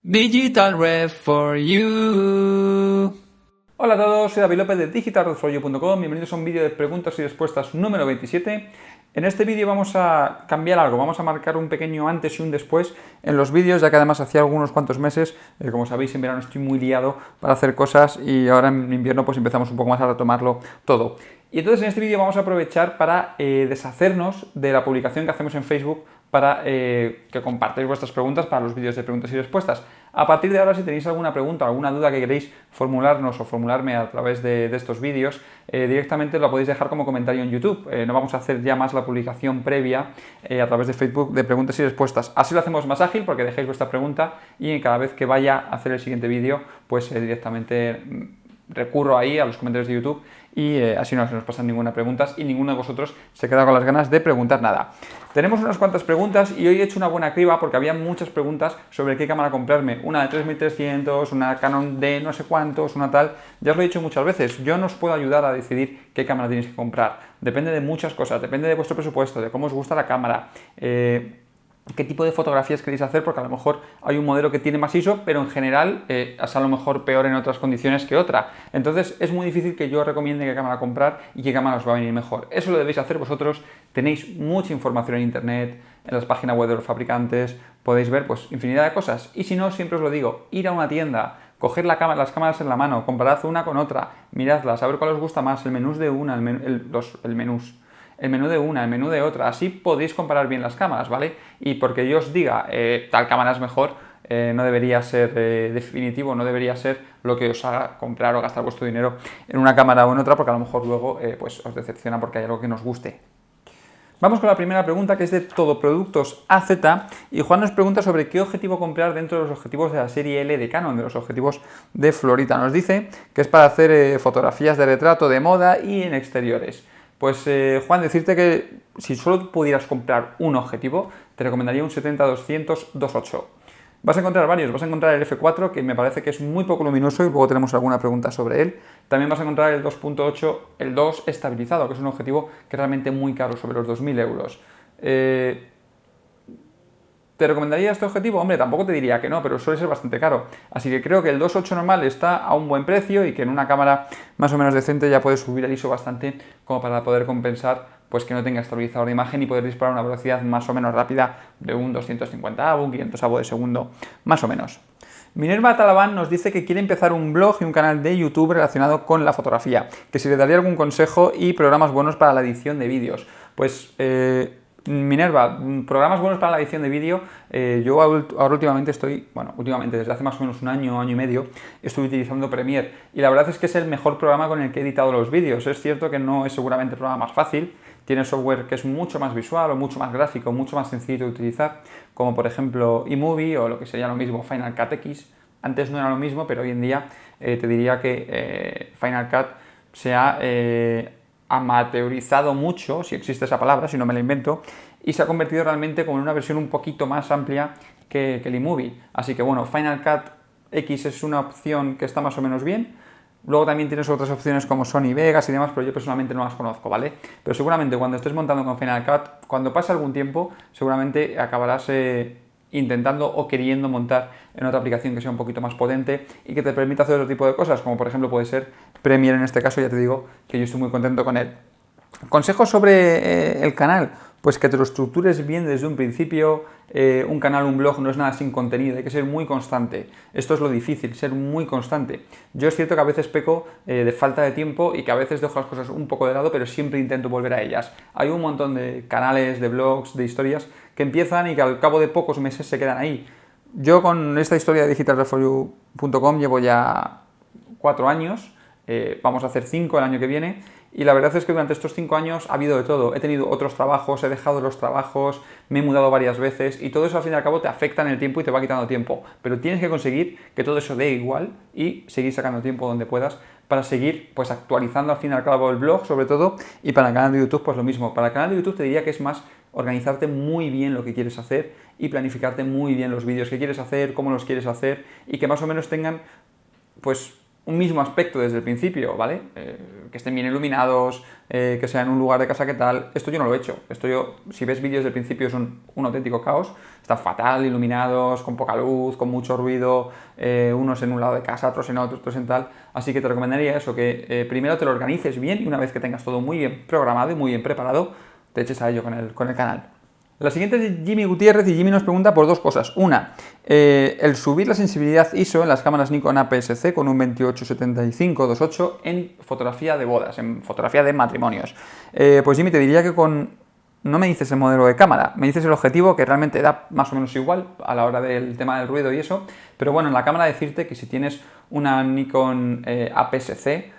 Digital Red for You. Hola a todos, soy David López de digitalredforyou.com. Bienvenidos a un vídeo de preguntas y respuestas número 27. En este vídeo vamos a cambiar algo, vamos a marcar un pequeño antes y un después en los vídeos, ya que además hacía algunos cuantos meses, como sabéis, en verano estoy muy liado para hacer cosas y ahora en invierno pues empezamos un poco más a retomarlo todo. Y entonces en este vídeo vamos a aprovechar para deshacernos de la publicación que hacemos en Facebook para que compartáis vuestras preguntas para los vídeos de preguntas y respuestas. A partir de ahora, si tenéis alguna pregunta, alguna duda que queréis formularnos o formularme a través de estos vídeos, directamente lo podéis dejar como comentario en YouTube. No vamos a hacer ya más la publicación previa a través de Facebook de preguntas y respuestas. Así lo hacemos más ágil porque dejáis vuestra pregunta y cada vez que vaya a hacer el siguiente vídeo, pues directamente recurro ahí a los comentarios de YouTube y así no se nos pasan ninguna pregunta y ninguno de vosotros se queda con las ganas de preguntar nada. Tenemos unas cuantas preguntas y hoy he hecho una buena criba porque había muchas preguntas sobre qué cámara comprarme. Una de 3300, una Canon de no sé cuántos, una tal. Ya os lo he dicho muchas veces, yo no os puedo ayudar a decidir qué cámara tenéis que comprar. Depende de muchas cosas, depende de vuestro presupuesto, de cómo os gusta la cámara, qué tipo de fotografías queréis hacer, porque a lo mejor hay un modelo que tiene más ISO, pero en general es a lo mejor peor en otras condiciones que otra. Entonces es muy difícil que yo os recomiende qué cámara comprar y qué cámara os va a venir mejor. Eso lo debéis hacer vosotros. Tenéis mucha información en internet, en las páginas web de los fabricantes, podéis ver pues infinidad de cosas. Y si no, siempre os lo digo, ir a una tienda, coger las cámaras en la mano, comparad una con otra, miradlas, a ver cuál os gusta más, el menú de una, el menú de una, el menú de otra, así podéis comparar bien las cámaras, ¿vale? Y porque yo os diga tal cámara es mejor, no debería ser definitivo, no debería ser lo que os haga comprar o gastar vuestro dinero en una cámara o en otra, porque a lo mejor luego pues os decepciona porque hay algo que nos guste. Vamos con la primera pregunta, que es de Todoproductos AZ, y Juan nos pregunta sobre qué objetivo comprar dentro de los objetivos de la serie L de Canon, de los objetivos de Florita. Nos dice que es para hacer fotografías de retrato de moda y en exteriores. Pues Juan, decirte que si solo pudieras comprar un objetivo, te recomendaría un 70-200 2.8. Vas a encontrar varios, vas a encontrar el F4, que me parece que es muy poco luminoso y luego tenemos alguna pregunta sobre él. También vas a encontrar el 2.8, el 2 estabilizado, que es un objetivo que es realmente muy caro, sobre los 2.000 euros. ¿Te recomendaría este objetivo? Hombre, tampoco te diría que no, pero suele ser bastante caro. Así que creo que el 2.8 normal está a un buen precio y que en una cámara más o menos decente ya puedes subir el ISO bastante como para poder compensar pues que no tenga estabilizador de imagen y poder disparar a una velocidad más o menos rápida de un 250 a un 500 de segundo, más o menos. Minerva Talabán nos dice que quiere empezar un blog y un canal de YouTube relacionado con la fotografía, que si le daría algún consejo y programas buenos para la edición de vídeos. Pues Minerva, programas buenos para la edición de vídeo, yo ahora últimamente últimamente desde hace más o menos un año, año y medio, estoy utilizando Premiere y la verdad es que es el mejor programa con el que he editado los vídeos. Es cierto que no es seguramente el programa más fácil, tiene software que es mucho más visual o mucho más gráfico, mucho más sencillo de utilizar, como por ejemplo eMovie o lo que sería lo mismo Final Cut X. Antes no era lo mismo, pero hoy en día te diría que Final Cut se ha amateurizado mucho, si existe esa palabra, si no me la invento, y se ha convertido realmente como en una versión un poquito más amplia que el eMovie. Así que bueno, Final Cut X es una opción que está más o menos bien. Luego también tienes otras opciones como Sony Vegas y demás, pero yo personalmente no las conozco, ¿vale? Pero seguramente cuando estés montando con Final Cut, cuando pase algún tiempo, seguramente acabarás intentando o queriendo montar en otra aplicación que sea un poquito más potente y que te permita hacer otro tipo de cosas, como por ejemplo puede ser Premiere en este caso. Ya te digo que yo estoy muy contento con él. Consejos sobre el canal, pues que te lo estructures bien desde un principio. Un canal, un blog no es nada sin contenido, hay que ser muy constante. Esto es lo difícil, ser muy constante. Yo es cierto que a veces peco de falta de tiempo y que a veces dejo las cosas un poco de lado, pero siempre intento volver a ellas. Hay un montón de canales, de blogs, de historias que empiezan y que al cabo de pocos meses se quedan ahí. Yo con esta historia de digitalredforyou.com llevo ya 4 años, vamos a hacer 5 el año que viene. Y la verdad es que durante estos 5 años ha habido de todo. He tenido otros trabajos, he dejado los trabajos, me he mudado varias veces y todo eso al fin y al cabo te afecta en el tiempo y te va quitando tiempo. Pero tienes que conseguir que todo eso dé igual y seguir sacando tiempo donde puedas para seguir pues actualizando al fin y al cabo el blog sobre todo, y para el canal de YouTube pues lo mismo. Para el canal de YouTube te diría que es más organizarte muy bien lo que quieres hacer y planificarte muy bien los vídeos que quieres hacer, cómo los quieres hacer y que más o menos tengan pues un mismo aspecto desde el principio, ¿vale? Que estén bien iluminados, que sea en un lugar de casa que tal. Esto yo no lo he hecho. Esto yo, si ves vídeos del principio, es un auténtico caos. Están fatal iluminados, con poca luz, con mucho ruido, unos en un lado de casa, otros en otro, otros en tal. Así que te recomendaría eso, que primero te lo organices bien y una vez que tengas todo muy bien programado y muy bien preparado, te eches a ello con el canal. La siguiente es de Jimmy Gutiérrez y Jimmy nos pregunta por dos cosas. Una, el subir la sensibilidad ISO en las cámaras Nikon APS-C con un 28-75-2.8 en fotografía de bodas, en fotografía de matrimonios. Pues Jimmy, te diría que no me dices el modelo de cámara, me dices el objetivo, que realmente da más o menos igual a la hora del tema del ruido y eso, pero bueno, en la cámara decirte que si tienes una Nikon APS-C,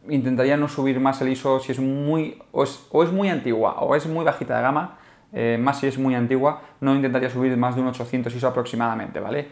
intentaría no subir más el ISO si es muy o es muy antigua o es muy bajita de gama, más si es muy antigua, no intentaría subir más de un 800 ISO aproximadamente, ¿vale?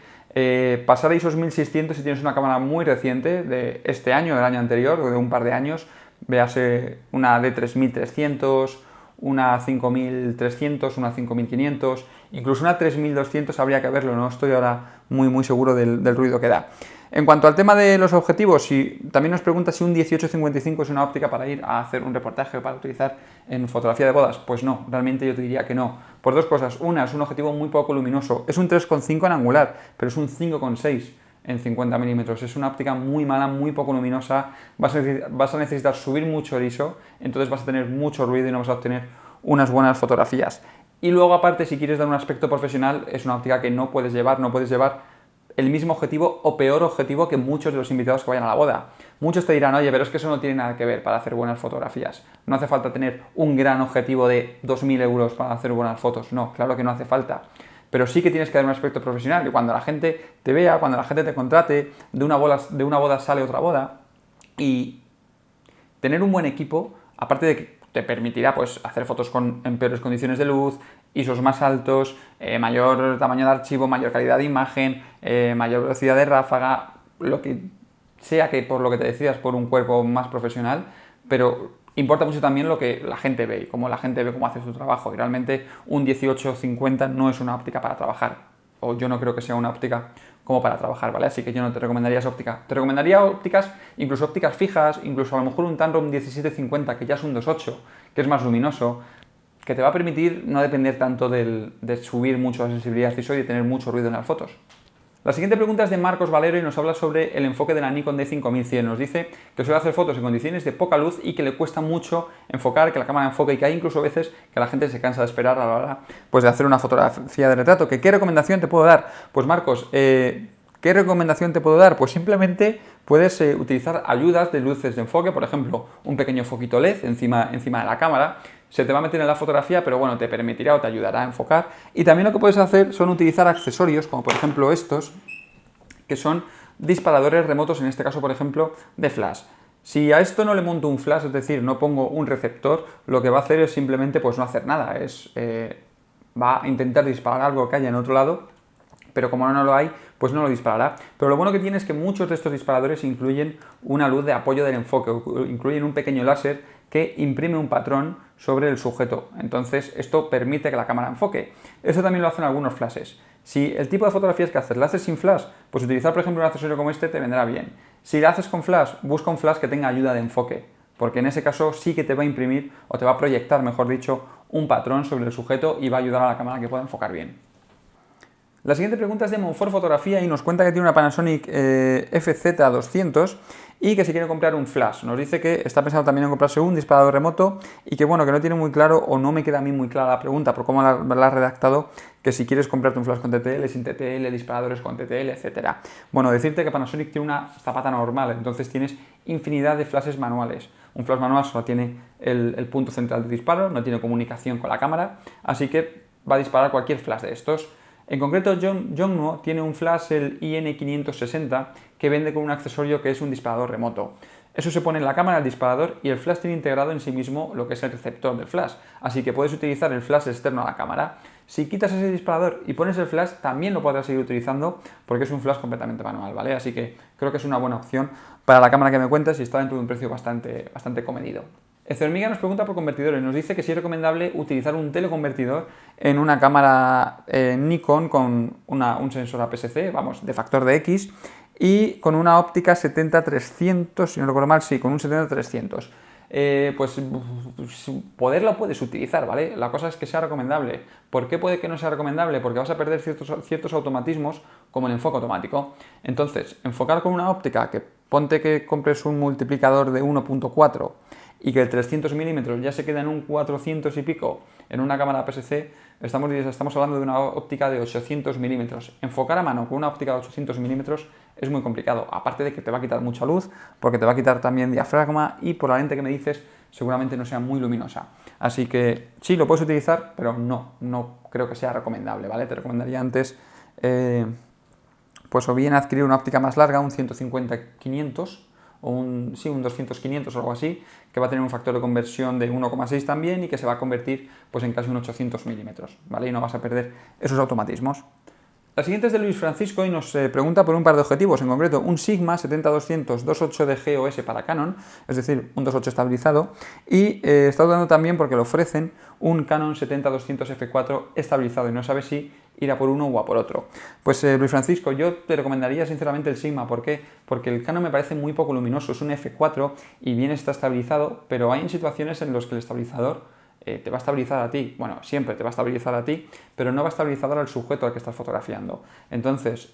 Pasar a ISOs 1600 si tienes una cámara muy reciente, de este año, del año anterior, o de un par de años, véase una de 3300, una 5300, una 5500, incluso una 3200 habría que verlo, no estoy ahora muy seguro del ruido que da. En cuanto al tema de los objetivos, también nos pregunta si un 18-55 es una óptica para ir a hacer un reportaje o para utilizar en fotografía de bodas. Pues no, realmente yo te diría que no. Por dos cosas. Una, es un objetivo muy poco luminoso. Es un 3,5 en angular, pero es un 5,6 en 50 milímetros. Es una óptica muy mala, muy poco luminosa. Vas a necesitar subir mucho el ISO, entonces vas a tener mucho ruido y no vas a obtener unas buenas fotografías. Y luego, aparte, si quieres dar un aspecto profesional, es una óptica que no puedes llevar el mismo objetivo o peor objetivo que muchos de los invitados que vayan a la boda. Muchos te dirán, oye, pero es que eso no tiene nada que ver para hacer buenas fotografías. No hace falta tener un gran objetivo de 2.000 euros para hacer buenas fotos. No, claro que no hace falta. Pero sí que tienes que dar un aspecto profesional. Y cuando la gente te vea, cuando la gente te contrate, de una boda sale otra boda. Y tener un buen equipo, aparte de que te permitirá pues, hacer fotos en peores condiciones de luz, ISOs más altos, mayor tamaño de archivo, mayor calidad de imagen, mayor velocidad de ráfaga, lo que sea que por lo que te decidas por un cuerpo más profesional, pero importa mucho también lo que la gente ve y cómo la gente ve cómo hace su trabajo. Y realmente un 18-50 no es una óptica para trabajar, o yo no creo que sea una óptica como para trabajar, ¿vale? Así que yo no te recomendaría esa óptica. Te recomendaría ópticas, incluso ópticas fijas, incluso a lo mejor un Tamron 17-50, que ya es un 2.8, que es más luminoso, que te va a permitir no depender tanto de subir mucho la sensibilidad ISO y de tener mucho ruido en las fotos. La siguiente pregunta es de Marcos Valero y nos habla sobre el enfoque de la Nikon D5100. Nos dice que suele hacer fotos en condiciones de poca luz y que le cuesta mucho enfocar, que la cámara enfoque y que hay incluso veces que la gente se cansa de esperar a la hora pues, de hacer una fotografía de retrato. ¿Qué recomendación te puedo dar? Pues Marcos, ¿qué recomendación te puedo dar? Pues simplemente puedes utilizar ayudas de luces de enfoque, por ejemplo, un pequeño foquito LED encima de la cámara. Se te va a meter en la fotografía, pero bueno, te permitirá o te ayudará a enfocar. Y también lo que puedes hacer son utilizar accesorios, como por ejemplo estos, que son disparadores remotos, en este caso, por ejemplo, de flash. Si a esto no le monto un flash, es decir, no pongo un receptor, lo que va a hacer es simplemente pues no hacer nada. Va a intentar disparar algo que haya en otro lado, pero como no lo hay, pues no lo disparará. Pero lo bueno que tiene es que muchos de estos disparadores incluyen una luz de apoyo del enfoque, incluyen un pequeño láser que imprime un patrón sobre el sujeto. Entonces esto permite que la cámara enfoque. Eso también lo hacen algunos flashes. Si el tipo de fotografías que haces la haces sin flash, pues utilizar por ejemplo un accesorio como este te vendrá bien. Si la haces con flash, busca un flash que tenga ayuda de enfoque, porque en ese caso sí que te va a imprimir o te va a proyectar, mejor dicho, un patrón sobre el sujeto y va a ayudar a la cámara a que pueda enfocar bien. La siguiente pregunta es de Monfort Fotografía y nos cuenta que tiene una Panasonic FZ200 y que se quiere comprar un flash. Nos dice que está pensando también en comprarse un disparador remoto y que bueno, que no tiene muy claro o no me queda a mí muy clara la pregunta por cómo la has redactado, que si quieres comprarte un flash con TTL, sin TTL, disparadores con TTL, etc. Bueno, decirte que Panasonic tiene una zapata normal, entonces tienes infinidad de flashes manuales. Un flash manual solo tiene el punto central de disparo, no tiene comunicación con la cámara, así que va a disparar cualquier flash de estos. En concreto, Yongnuo tiene un flash, el IN560, que vende con un accesorio que es un disparador remoto. Eso se pone en la cámara del disparador y el flash tiene integrado en sí mismo lo que es el receptor del flash, así que puedes utilizar el flash externo a la cámara. Si quitas ese disparador y pones el flash, también lo podrás seguir utilizando porque es un flash completamente manual, ¿vale? Así que creo que es una buena opción para la cámara que me cuentas y está dentro de un precio bastante comedido. Ezormiga nos pregunta por convertidores, nos dice que si es recomendable utilizar un teleconvertidor en una cámara Nikon con un sensor APS-C, vamos, de factor de X, y con una óptica 70-300, si no recuerdo mal, sí, con un 70-300. Pues poderlo puedes utilizar, ¿vale? La cosa es que sea recomendable. ¿Por qué puede que no sea recomendable? Porque vas a perder ciertos automatismos como el enfoque automático. Entonces, enfocar con una óptica que ponte que compres un multiplicador de 1.4 y que el 300 milímetros ya se queda en un 400 y pico en una cámara APS-C, estamos hablando de una óptica de 800 milímetros. Enfocar a mano con una óptica de 800 milímetros es muy complicado, aparte de que te va a quitar mucha luz, porque te va a quitar también diafragma y por la lente que me dices seguramente no sea muy luminosa. Así que sí, lo puedes utilizar, pero no creo que sea recomendable, ¿vale? Te recomendaría antes, pues o bien adquirir una óptica más larga, un 150-500, o un 200-500 o algo así, que va a tener un factor de conversión de 1,6 también y que se va a convertir pues en casi un 800 milímetros, ¿vale? Y no vas a perder esos automatismos. La siguiente es de Luis Francisco y nos pregunta por un par de objetivos, en concreto un Sigma 70-200 2.8 de GOS para Canon, es decir, un 2.8 estabilizado, y está dudando también porque le ofrecen un Canon 70-200 f4 estabilizado y no sabe si ir a por uno o a por otro. Pues Luis Francisco, yo te recomendaría sinceramente el Sigma. ¿Por qué? Porque el Canon me parece muy poco luminoso, es un f4 y bien está estabilizado, pero hay situaciones en las que el estabilizador te va a estabilizar a ti, bueno, siempre te va a estabilizar a ti, pero no va a estabilizar al sujeto al que estás fotografiando. Entonces,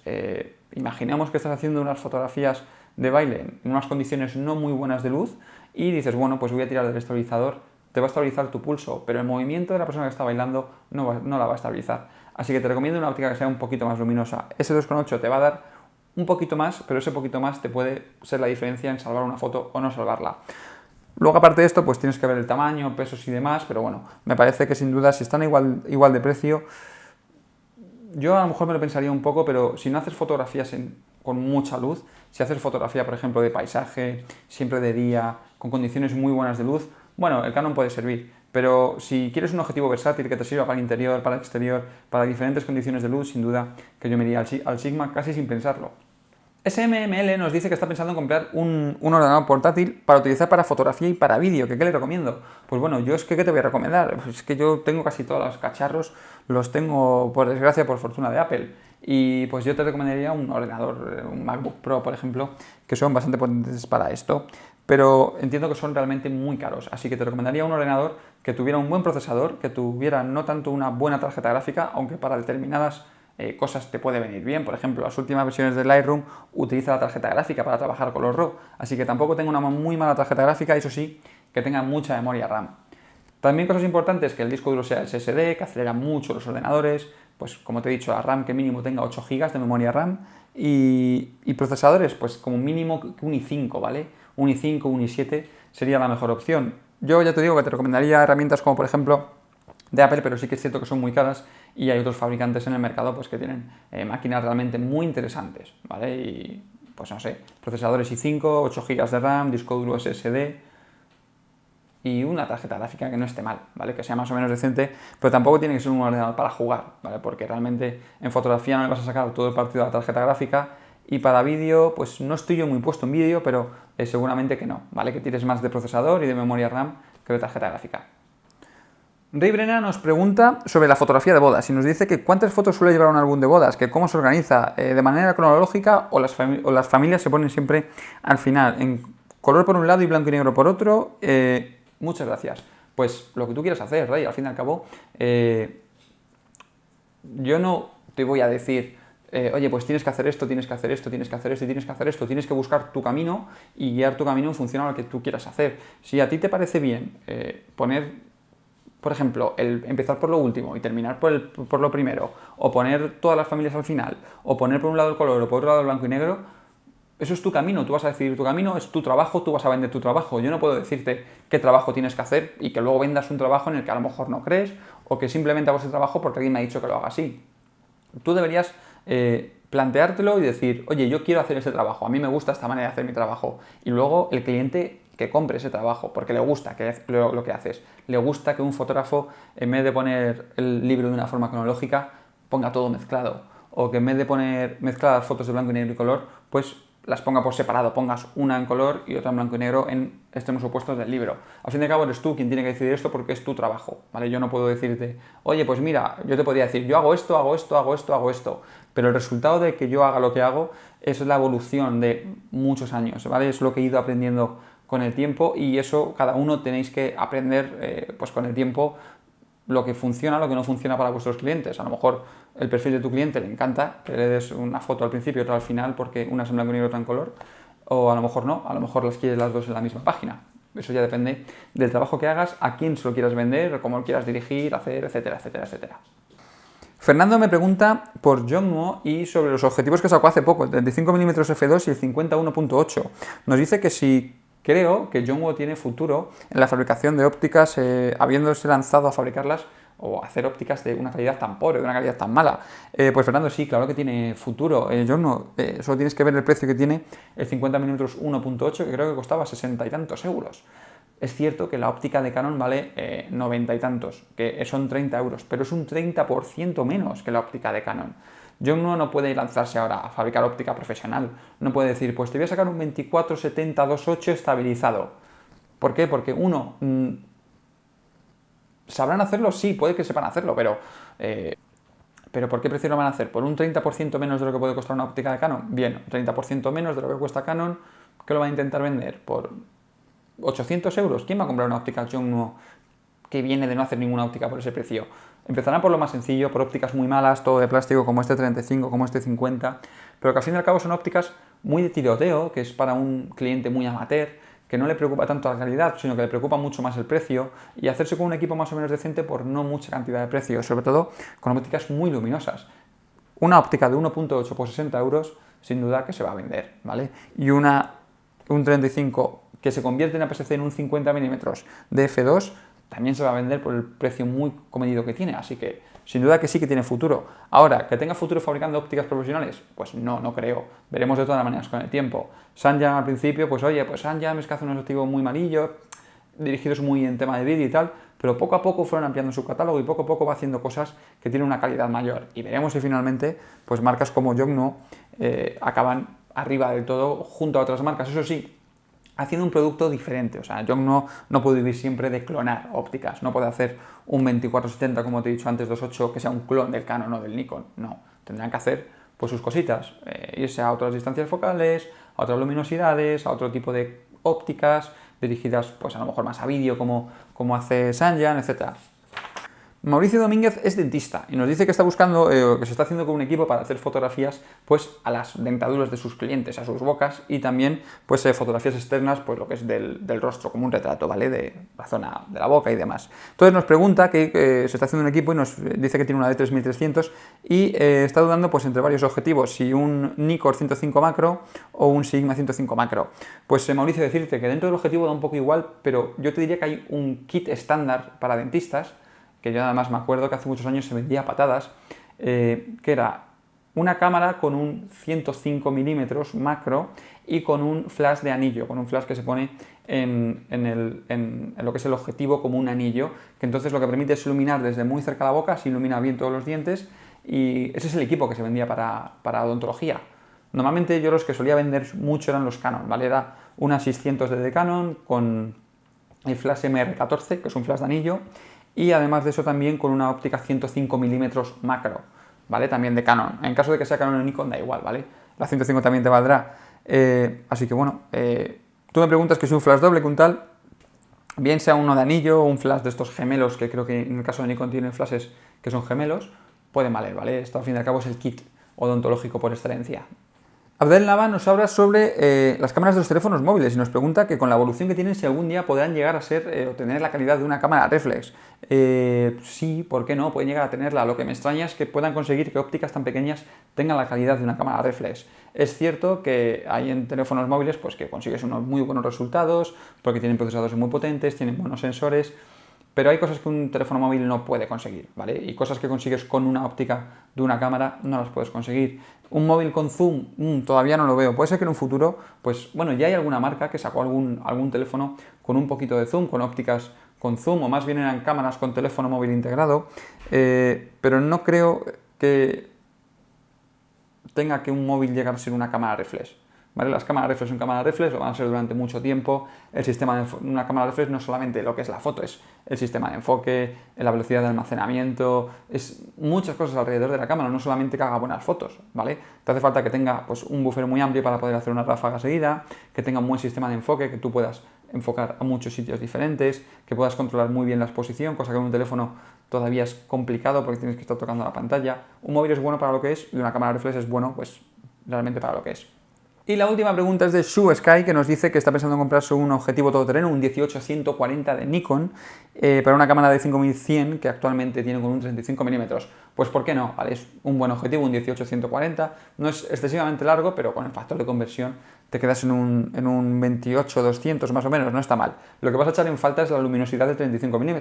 imaginemos que estás haciendo unas fotografías de baile en unas condiciones no muy buenas de luz y dices, bueno, pues voy a tirar del estabilizador, te va a estabilizar tu pulso, pero el movimiento de la persona que está bailando no la va a estabilizar. Así que te recomiendo una óptica que sea un poquito más luminosa. Ese 2.8 te va a dar un poquito más, pero ese poquito más te puede ser la diferencia en salvar una foto o no salvarla. Luego, aparte de esto, pues tienes que ver el tamaño, pesos y demás, pero bueno, me parece que sin duda, si están igual de precio, yo a lo mejor me lo pensaría un poco, pero si no haces fotografías con mucha luz, si haces fotografía, por ejemplo, de paisaje, siempre de día, con condiciones muy buenas de luz, bueno, el Canon puede servir, pero si quieres un objetivo versátil que te sirva para el interior, para el exterior, para diferentes condiciones de luz, sin duda que yo me iría al Sigma casi sin pensarlo. SMML nos dice que está pensando en comprar un ordenador portátil para utilizar para fotografía y para vídeo. ¿Qué le recomiendo? Pues bueno, yo es que ¿qué te voy a recomendar? Pues es que yo tengo casi todos los cacharros, los tengo por desgracia, por fortuna de Apple. Y pues yo te recomendaría un ordenador, un MacBook Pro, por ejemplo, que son bastante potentes para esto. Pero entiendo que son realmente muy caros, así que te recomendaría un ordenador que tuviera un buen procesador, que tuviera no tanto una buena tarjeta gráfica, aunque para determinadas cosas te puede venir bien. Por ejemplo, las últimas versiones de Lightroom utiliza la tarjeta gráfica para trabajar con los RAW, así que tampoco tengo una muy mala tarjeta gráfica, eso sí, que tenga mucha memoria RAM. También cosas importantes, que el disco duro sea SSD, que acelera mucho los ordenadores, pues como te he dicho, la RAM que mínimo tenga 8 GB de memoria RAM y procesadores, pues como mínimo un i5, ¿vale? Un i5, un i7 sería la mejor opción. Yo ya te digo que te recomendaría herramientas como por ejemplo de Apple, pero sí que es cierto que son muy caras y hay otros fabricantes en el mercado pues que tienen máquinas realmente muy interesantes, ¿vale? Y pues no sé, procesadores i5, 8 GB de RAM, disco duro SSD y una tarjeta gráfica que no esté mal, ¿vale? Que sea más o menos decente, pero tampoco tiene que ser un ordenador para jugar, ¿vale? Porque realmente en fotografía no le vas a sacar todo el partido a la tarjeta gráfica y para vídeo, pues no estoy yo muy puesto en vídeo, pero seguramente que no, ¿vale? Que tires más de procesador y de memoria RAM que de tarjeta gráfica. Rey Brena nos pregunta sobre la fotografía de bodas y nos dice que cuántas fotos suele llevar un álbum de bodas, que cómo se organiza, de manera cronológica o las familias se ponen siempre al final, en color por un lado y blanco y negro por otro. Muchas gracias. Pues lo que tú quieras hacer, Rey, al fin y al cabo, yo no te voy a decir, oye, pues tienes que hacer esto, tienes que hacer esto, tienes que hacer esto y tienes que hacer esto. Tienes que buscar tu camino y guiar tu camino en función a lo que tú quieras hacer. Si a ti te parece bien poner, por ejemplo, el empezar por lo último y terminar por lo primero, o poner todas las familias al final, o poner por un lado el color o por otro lado el blanco y negro, eso es tu camino, tú vas a decidir tu camino, es tu trabajo, tú vas a vender tu trabajo. Yo no puedo decirte qué trabajo tienes que hacer y que luego vendas un trabajo en el que a lo mejor no crees, o que simplemente hago ese trabajo porque alguien me ha dicho que lo haga así. Tú deberías planteártelo y decir, oye, yo quiero hacer ese trabajo, a mí me gusta esta manera de hacer mi trabajo, y luego el cliente que compre ese trabajo, porque le gusta lo que haces. Le gusta que un fotógrafo, en vez de poner el libro de una forma cronológica, ponga todo mezclado. O que en vez de poner mezcladas fotos de blanco y negro y color, pues las ponga por separado, pongas una en color y otra en blanco y negro en extremos opuestos del libro. Al fin y al cabo eres tú quien tiene que decidir esto porque es tu trabajo, ¿vale? Yo no puedo decirte, oye, pues mira, yo te podría decir, yo hago esto, hago esto, hago esto, hago esto, pero el resultado de que yo haga lo que hago es la evolución de muchos años, ¿vale? Es lo que he ido aprendiendo con el tiempo y eso cada uno tenéis que aprender pues con el tiempo lo que funciona, lo que no funciona para vuestros clientes. A lo mejor el perfil de tu cliente le encanta que le des una foto al principio y otra al final porque una es en blanco y negro y otra en color, o a lo mejor no, a lo mejor las quieres las dos en la misma página. Eso ya depende del trabajo que hagas, a quién se lo quieras vender, cómo lo quieras dirigir, hacer, etcétera, etcétera, etcétera. Fernando me pregunta por Yongnuo y sobre los objetivos que sacó hace poco, el 35 mm f2 y el 50-1.8. Nos dice que si creo que Yongnuo tiene futuro en la fabricación de ópticas, habiéndose lanzado a fabricarlas o hacer ópticas de una calidad tan pobre, de una calidad tan mala. Pues Fernando, sí, claro que tiene futuro. Yongnuo, solo tienes que ver el precio que tiene el 50 mm 1.8, que creo que costaba 60 y tantos euros. Es cierto que la óptica de Canon vale 90 y tantos, que son 30 euros, pero es un 30% menos que la óptica de Canon. Yongnuo no puede lanzarse ahora a fabricar óptica profesional. No puede decir, pues te voy a sacar un 24-70-2.8 estabilizado. ¿Por qué? Porque uno, ¿sabrán hacerlo? Sí, puede que sepan hacerlo, pero ¿por qué precio lo van a hacer? ¿Por un 30% menos de lo que puede costar una óptica de Canon? Bien, 30% menos de lo que cuesta Canon, ¿qué lo van a intentar vender? ¿Por 800 euros? ¿Quién va a comprar una óptica Yongnuo que viene de no hacer ninguna óptica por ese precio? Empezarán por lo más sencillo, por ópticas muy malas, todo de plástico, como este 35, como este 50, pero que al fin y al cabo son ópticas muy de tiroteo, que es para un cliente muy amateur, que no le preocupa tanto la calidad, sino que le preocupa mucho más el precio, y hacerse con un equipo más o menos decente por no mucha cantidad de precio, sobre todo con ópticas muy luminosas. Una óptica de 1.8 por 60 euros, sin duda que se va a vender, ¿vale? Y un 35 que se convierte en APS-C en un 50 mm de f2, también se va a vender por el precio muy comedido que tiene, así que sin duda que sí que tiene futuro. Ahora, ¿que tenga futuro fabricando ópticas profesionales? Pues no creo. Veremos de todas maneras con el tiempo. Sanjam al principio, pues oye, pues Sanjam es que hace unos objetivos muy malillos, dirigidos muy en tema de vídeo y tal, pero poco a poco fueron ampliando su catálogo y poco a poco va haciendo cosas que tienen una calidad mayor. Y veremos si finalmente pues marcas como Yongnuo acaban arriba del todo junto a otras marcas. Eso sí, haciendo un producto diferente. O sea, Yongnuo no puede vivir siempre de clonar ópticas, no puede hacer un 24-70, como te he dicho antes, 2.8, que sea un clon del Canon o del Nikon. No, tendrán que hacer pues sus cositas, irse a otras distancias focales, a otras luminosidades, a otro tipo de ópticas dirigidas pues a lo mejor más a vídeo, como hace Sanjam, etc. Mauricio Domínguez es dentista y nos dice que está buscando, que se está haciendo con un equipo para hacer fotografías pues a las dentaduras de sus clientes, a sus bocas, y también pues fotografías externas, pues lo que es del rostro, como un retrato, ¿vale? De la zona de la boca y demás. Entonces nos pregunta que se está haciendo un equipo y nos dice que tiene una D3300 y está dudando pues entre varios objetivos, si un Nikkor 105 macro o un Sigma 105 macro. Pues Mauricio, decirte que dentro del objetivo da un poco igual, pero yo te diría que hay un kit estándar para dentistas, que yo además me acuerdo que hace muchos años se vendía a patadas, que era una cámara con un 105 mm macro y con un flash de anillo, con un flash que se pone en lo que es el objetivo como un anillo, que entonces lo que permite es iluminar desde muy cerca de la boca, se ilumina bien todos los dientes, y ese es el equipo que se vendía para odontología. Normalmente yo los que solía vender mucho eran los Canon, ¿vale? Era una 600D de Canon con el flash MR14, que es un flash de anillo, y además de eso también con una óptica 105 mm macro, ¿vale? También de Canon. En caso de que sea Canon o Nikon da igual, ¿vale? La 105 también te valdrá. Así que bueno, tú me preguntas que si un flash doble, que un tal, bien sea uno de anillo o un flash de estos gemelos, que creo que en el caso de Nikon tienen flashes que son gemelos, pueden valer, ¿vale? Esto al fin y al cabo es el kit odontológico por excelencia. Abdel Nava nos habla sobre las cámaras de los teléfonos móviles y nos pregunta que con la evolución que tienen si algún día podrán llegar a ser o tener la calidad de una cámara reflex. Sí, ¿por qué no? Pueden llegar a tenerla. Lo que me extraña es que puedan conseguir que ópticas tan pequeñas tengan la calidad de una cámara reflex. Es cierto que hay en teléfonos móviles pues que consigues unos muy buenos resultados porque tienen procesadores muy potentes, tienen buenos sensores, pero hay cosas que un teléfono móvil no puede conseguir, ¿vale? Y cosas que consigues con una óptica de una cámara no las puedes conseguir. Un móvil con zoom, todavía no lo veo. Puede ser que en un futuro, pues bueno, ya hay alguna marca que sacó algún teléfono con un poquito de zoom, con ópticas con zoom, o más bien eran cámaras con teléfono móvil integrado, pero no creo que tenga que un móvil llegar a ser una cámara reflex. ¿vale? Las cámaras reflex son cámaras reflex, lo van a ser durante mucho tiempo. El sistema de una cámara reflex no es solamente lo que es la foto, es el sistema de enfoque, la velocidad de almacenamiento, es muchas cosas alrededor de la cámara, no solamente que haga buenas fotos, ¿vale? Te hace falta que tenga pues, un buffer muy amplio para poder hacer una ráfaga seguida, que tenga un buen sistema de enfoque, que tú puedas enfocar a muchos sitios diferentes, que puedas controlar muy bien la exposición, cosa que en un teléfono todavía es complicado porque tienes que estar tocando la pantalla. Un móvil es bueno para lo que es y una cámara reflex es bueno pues realmente para lo que es. Y la última pregunta es de Shu Sky, que nos dice que está pensando en comprarse un objetivo todoterreno, un 18-140 de Nikon, para una cámara de 5100 que actualmente tiene con un 35 mm. Pues ¿por qué no? Vale, es un buen objetivo, un 18-140, no es excesivamente largo, pero con el factor de conversión te quedas en un 28-200 más o menos, no está mal. Lo que vas a echar en falta es la luminosidad de 35 mm,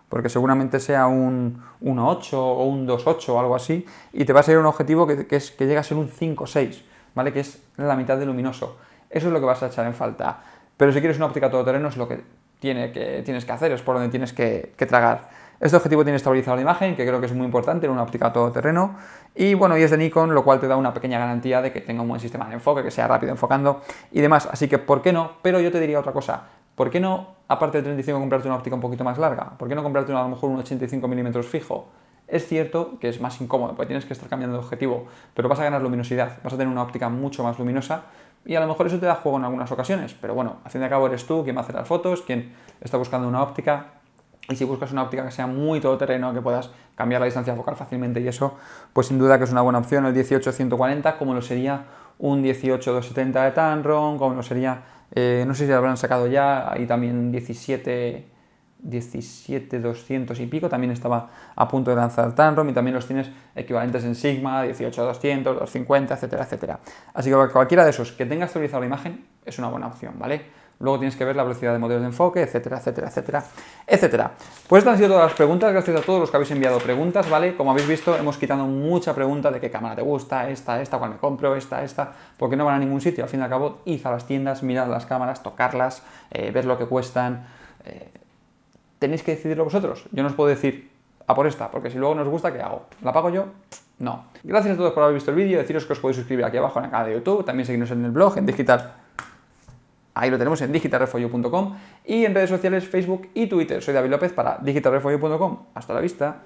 porque seguramente sea un 1.8 o un 2.8 o algo así, y te va a ser un objetivo que llega a ser un 5.6. ¿Vale? Que es la mitad de luminoso. Eso es lo que vas a echar en falta. Pero si quieres una óptica todoterreno es lo que tienes que hacer, es por donde tienes que tragar. Este objetivo tiene estabilizador de imagen, que creo que es muy importante en una óptica todoterreno. Y bueno, y es de Nikon, lo cual te da una pequeña garantía de que tenga un buen sistema de enfoque, que sea rápido enfocando y demás. Así que, ¿por qué no? Pero yo te diría otra cosa. ¿Por qué no, aparte del 35, comprarte una óptica un poquito más larga? ¿Por qué no comprarte a lo mejor un 85 mm fijo? Es cierto que es más incómodo, porque tienes que estar cambiando de objetivo, pero vas a ganar luminosidad, vas a tener una óptica mucho más luminosa y a lo mejor eso te da juego en algunas ocasiones, pero bueno, al fin y al cabo eres tú quien va a hacer las fotos, quien está buscando una óptica, y si buscas una óptica que sea muy todoterreno, que puedas cambiar la distancia focal fácilmente y eso, pues sin duda que es una buena opción el 18-140, como lo sería un 18-270 de Tamron, como lo sería, no sé si lo habrán sacado ya, ahí también 17-200 y pico, también estaba a punto de lanzar Tamron y también los tienes equivalentes en Sigma, 18-200, 250, etcétera, etcétera. Así que cualquiera de esos que tenga estabilizado la imagen es una buena opción, ¿vale? Luego tienes que ver la velocidad de modelos de enfoque, etcétera, etcétera, etcétera, etcétera. Pues estas han sido todas las preguntas, gracias a todos los que habéis enviado preguntas, ¿vale? Como habéis visto, hemos quitado mucha pregunta de qué cámara te gusta, esta, cuál me compro, esta, porque no van a ningún sitio. Al fin y al cabo, id a las tiendas, mirad las cámaras, tocarlas, ver lo que cuestan. Tenéis que decidirlo vosotros. Yo no os puedo decir a por esta, porque si luego no os gusta, ¿qué hago? ¿La pago yo? No. Gracias a todos por haber visto el vídeo, deciros que os podéis suscribir aquí abajo en el canal de YouTube, también seguirnos en el blog, en digital. Ahí lo tenemos en digitalrefoyu.com y en redes sociales Facebook y Twitter. Soy David López para digitalrefoyu.com. Hasta la vista.